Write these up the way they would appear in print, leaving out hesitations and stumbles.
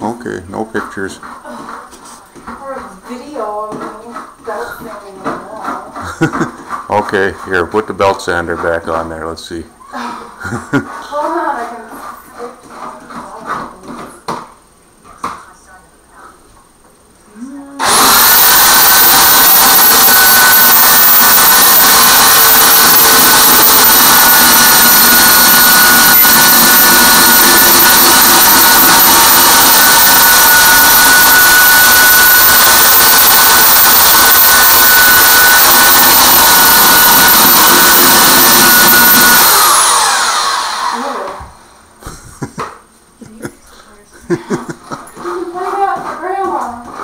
Okay, no pictures. Or a video of me belt sanding the wall. Okay, here, put the belt sander back on there. Let's see. Hold on, I can.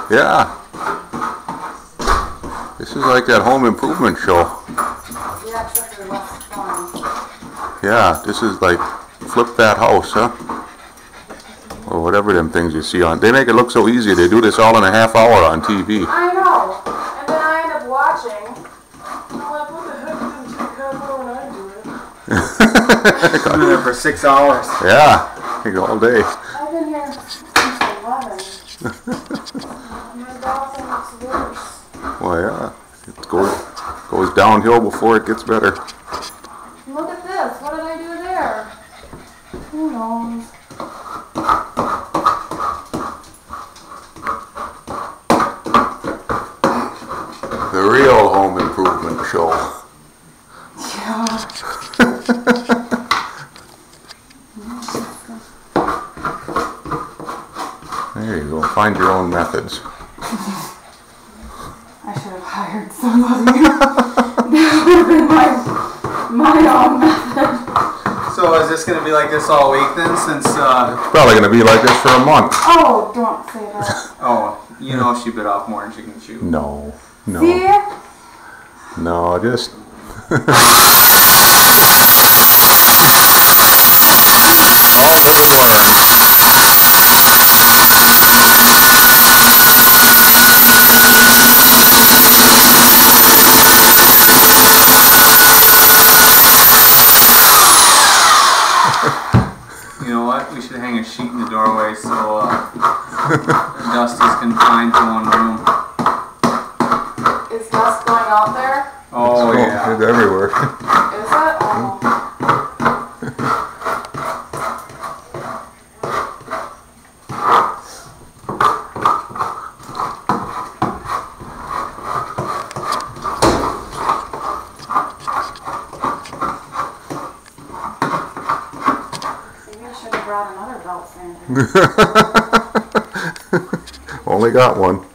Yeah. This is like that home improvement show. Yeah, except for less fun. Yeah, this is like flip that house, huh? Or whatever them things you see on. They make it look so easy. They do this all in a half hour on TV. I know. And then I end up watching. I'm like, what the heck didn't take half hour when I do it? I've been there for 6 hours. Yeah, take all day. I've been here since 11. My bathroom looks worse. Well, yeah, it goes downhill before it gets better. Look at this. What did I do there? Who knows? The real home improvement show. Yeah. There you go. Find your own methods. I should have hired somebody. That would have been my own method. So is this going to be like this all week then, since, It's probably going to be like this for a month. Oh, don't say that. oh, you know she bit off more than she can chew. No, no, See? no, just... All live and learn. You know what? We should hang a sheet in the doorway so Dusty's confined to one room. Is dust going out there? Oh, yeah. It's everywhere. Is it? Oh. Maybe I should have brought another belt sander. Only got one.